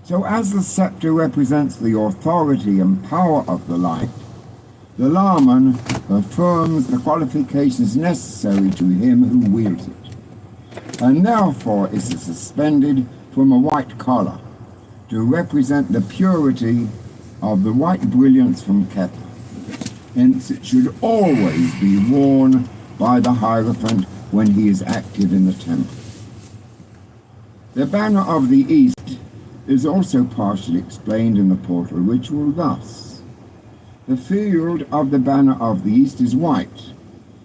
So as the scepter represents the authority and power of the light, the Laman affirms the qualifications necessary to him who wields it, and therefore is suspended from a white collar to represent the purity of the white brilliance from Kepler. Hence it should always be worn by the Hierophant when he is active in the temple. The banner of the East is also partially explained in the portal ritual thus. The field of the banner of the East is white,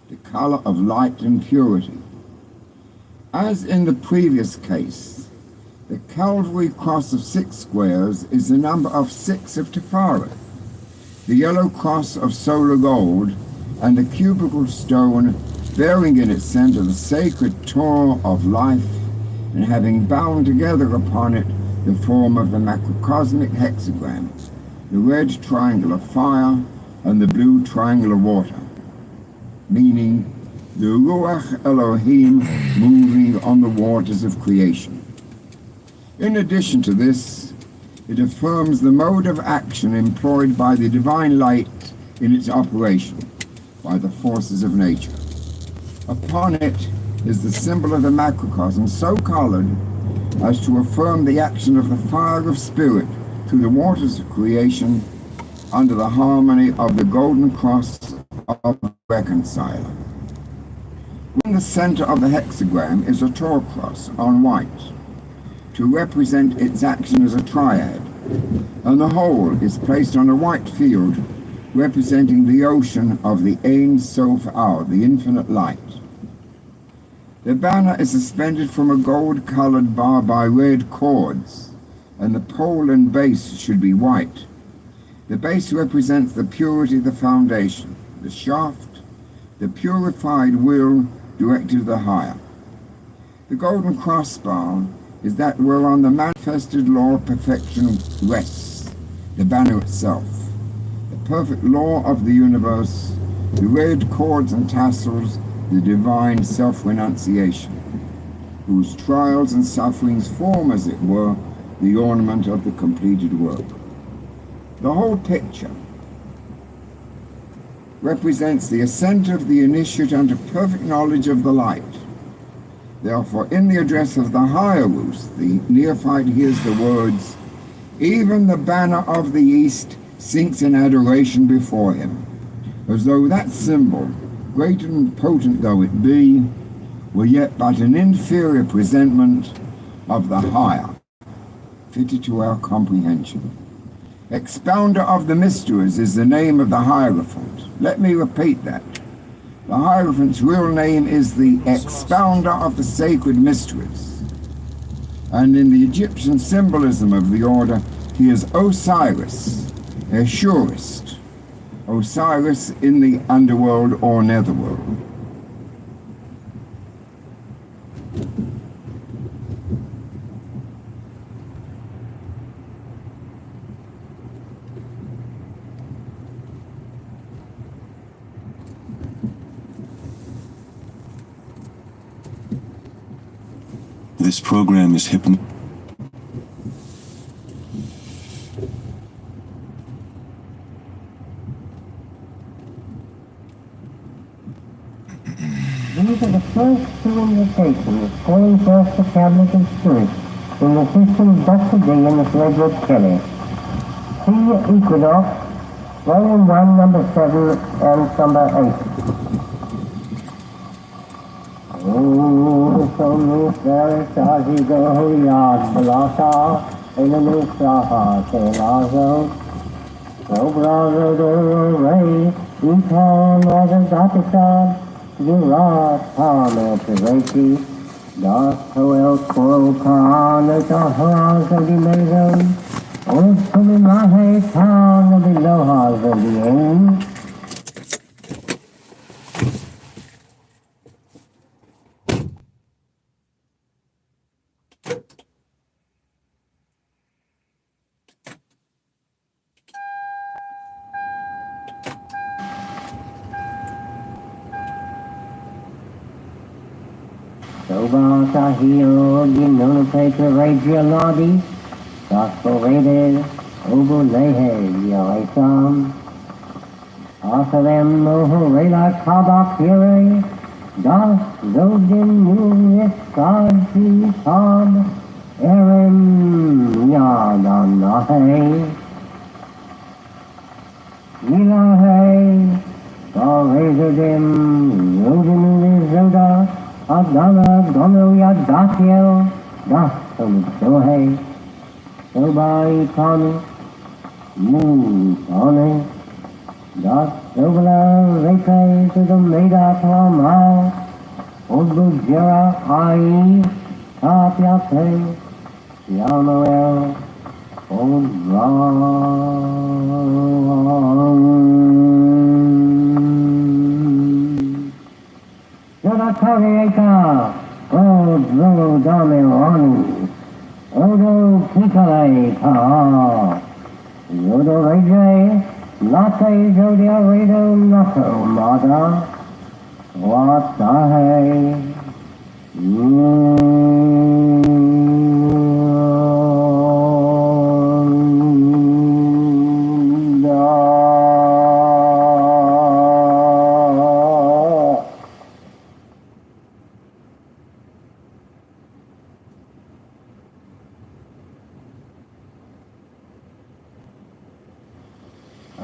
the color of light and purity. As in the previous case, the Calvary cross of 6 squares is the number of 6 of Tephareth, the yellow cross of solar gold, and the cubical stone bearing in its center the sacred Torah of life, and having bound together upon it the form of the macrocosmic hexagram, the red triangle of fire and the blue triangle of water, meaning the Ruach Elohim moving on the waters of creation. In addition to this, it affirms the mode of action employed by the divine light in its operation by the forces of nature. Upon it is the symbol of the macrocosm so colored as to affirm the action of the fire of spirit through the waters of creation under the harmony of the golden cross of the reconciler. In the center of the hexagram is a Torah cross on white to represent its action as a triad, and the whole is placed on a white field representing the ocean of the Ein Sof Ar, the infinite light. The banner is suspended from a gold-colored bar by red cords, and the pole and base should be white. The base represents the purity of the foundation, the shaft, the purified will directed to the higher. The golden crossbar is that whereon the manifested law of perfection rests, the banner itself, the perfect law of the universe, the red cords and tassels, the divine self-renunciation, whose trials and sufferings form, as it were, the ornament of the completed work. The whole picture represents the ascent of the initiate unto perfect knowledge of the light. Therefore, in the address of the Hierus, the neophyte hears the words, "Even the banner of the East sinks in adoration before him," as though that symbol, great and potent though it be, were yet but an inferior presentment of the higher, fitted to our comprehension. Expounder of the mysteries is the name of the Hierophant. Let me repeat that. The Hierophant's real name is the expounder of the sacred mysteries. And in the Egyptian symbolism of the order, he is Osiris, Ashurist, Osiris in the underworld or netherworld. This program is hypno. These are the first 2 invitations calling forth the cabinet of spirit in the system thus today in the Frederick Kelly. See Equinox, Volume 1, Number 7 and Number 8. Oh, so me there shall go yard blasa, enemy saha, telazo. So brother the way, Eton was a Gatisan, Virat Hana Tereki, Das Hoel Korokan, the Tahas of the Mason, Old Sulimahe Town of the Lohas of the End. Soba Tahio, Ginun Petra Regionadi, Gospel readers, Obulehe, Yoesam, Außerdem noch Rela Kabakire, das Lodin Nuris Gadzi Tab, Eren Yadanahe, Ilahe, Rezudim, Lodin Zoda, Adana, Dono Yadakiel, Das Sohe, Sobai Tani, Tani, Das Sobala Reke to the Meda Tamal, Odbujera Ai, Tapiate, Yanoel, Yada Karieka, Odo Dame Rani, Odo Kikale Kaha, Yodo Reje, Nate Jodia Redo Nato Mada, Watahe,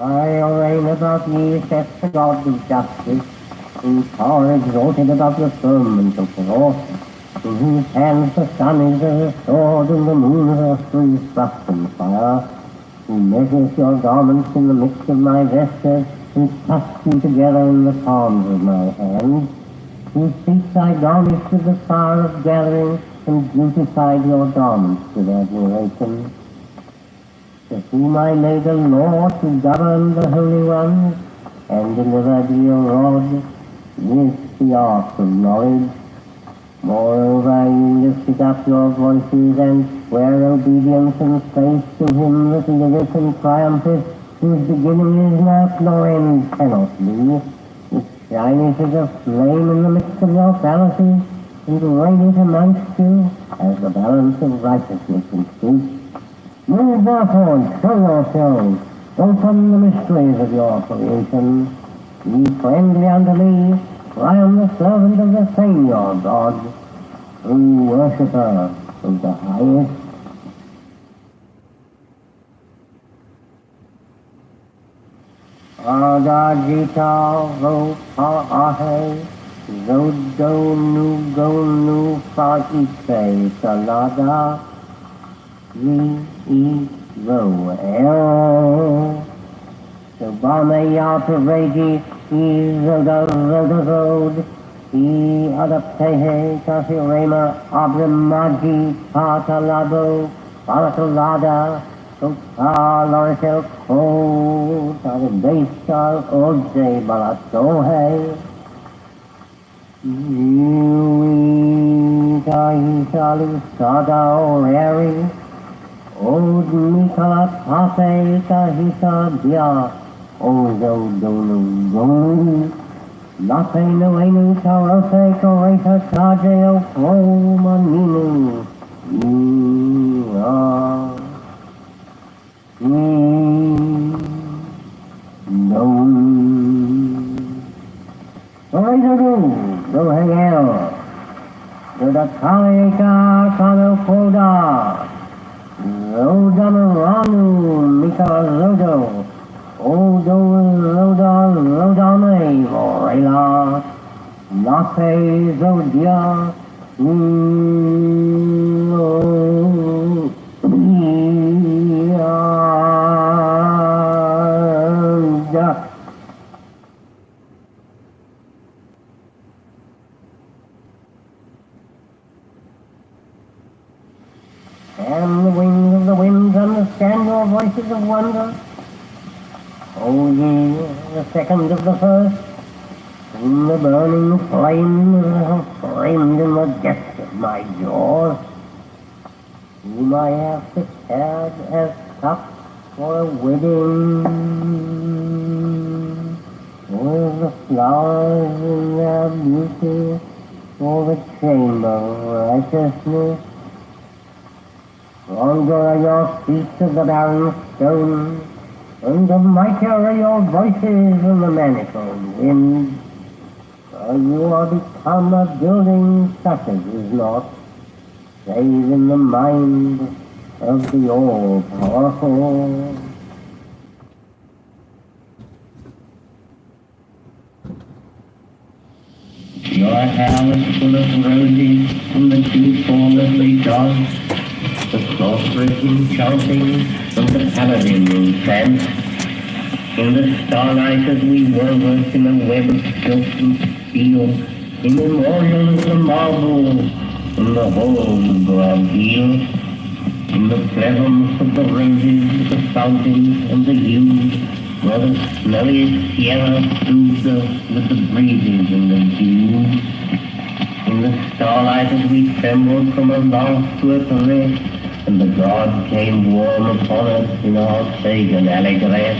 I reign about ye, saith the God of justice, whose power exalted above the firmament of the earth, in whose hands the sun is as a sword and the moon as a three thrusting fire, who measures your garments in the midst of my vesture, who tucks you together in the palms of my hands, who seats thy garments with the fire of gathering, and beautified your garments with admiration, to whom I made a law to govern the holy ones, and delivered your rod with the ark of knowledge. Moreover, you lifted up your voices and swear obedience and faith to him that liveth and triumpheth, whose beginning is not, nor end cannot be, which shineth as a flame in the midst of your palaces, and reigneth amongst you as the balance of righteousness and truth. Move therefore and show yourselves, open the mysteries of your creation. Be friendly unto me, for I am the servant of the same your God, true worshipper of the highest. Adajita ro pa'ahe, zodo nu go nu fa'ite salada, Ro, Subame Yapareji, Roda Road, Adaptehe, Kasirema, Abramaji, Patalabo, Palatalada, Sota, Loritel, Ko, Tadabesal, Ode, Balatohe, Tahisalu, Sada, Oreri, Old Mikala Pape Kahisa Dia, Ozo Donu Gonu, Nate Noenu Tarose Koresa Kaje O Maninu, Go Hangel, the Kaleka Kano Koda. Rodamaranu, Mikalodo, Rodame, Morela, Nafe, Zodia, and the wings of the winds understand your voices of wonder. O ye, the second of the first, whom the burning flames have framed in the depths of my jaws, whom I have prepared as cups for a wedding, with the flowers in their beauty, for the chamber of righteousness. Stronger are your feet of the barren stone, and the mightier are your voices in the manifold wind. For you are become a building such as is not, save in the mind of the all-powerful. Your hair is full of roses from the dew formlessly dance, the sorceress chanting from the paladin in trance. In the starlight as we wove us in a web of silk and steel, immemorial as the marble in the halls of our heel. In the pleasance of the roses, the fountains, and the yews, where the snowy Sierra soothed us with the breezes and the dew. In the starlight as we trembled from a laugh to a caress, and the god came warm upon us in our pagan allegress.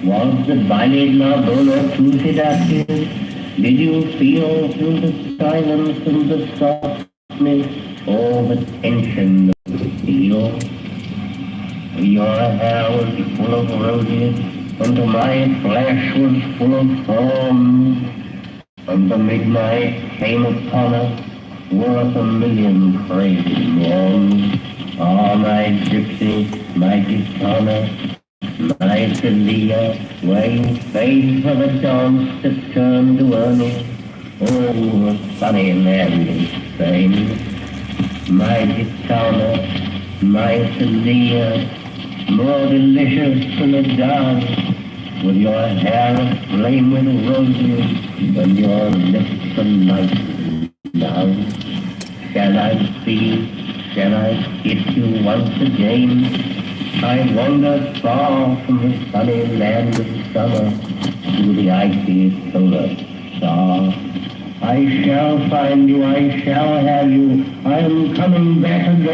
Was the valley Narbona too seductive? Did you feel through the silence and the softness all the tension of the steel? Your hair was full of roses, and my flesh was full of thorns. And the midnight came upon us, worth a million crazy mourns. Ah, my gypsy, my gitana, my Celia, where you fade for the dance to turn to earnest. Oh, the sunny land of Spain. My gitana, my Celia, more delicious than a dance, with your hair aflame with roses, and your lips alight now. Shall I see, shall I kiss you once again? I wander far from the sunny land of summer to the icy polar star. I shall find you, I shall have you, I am coming back again.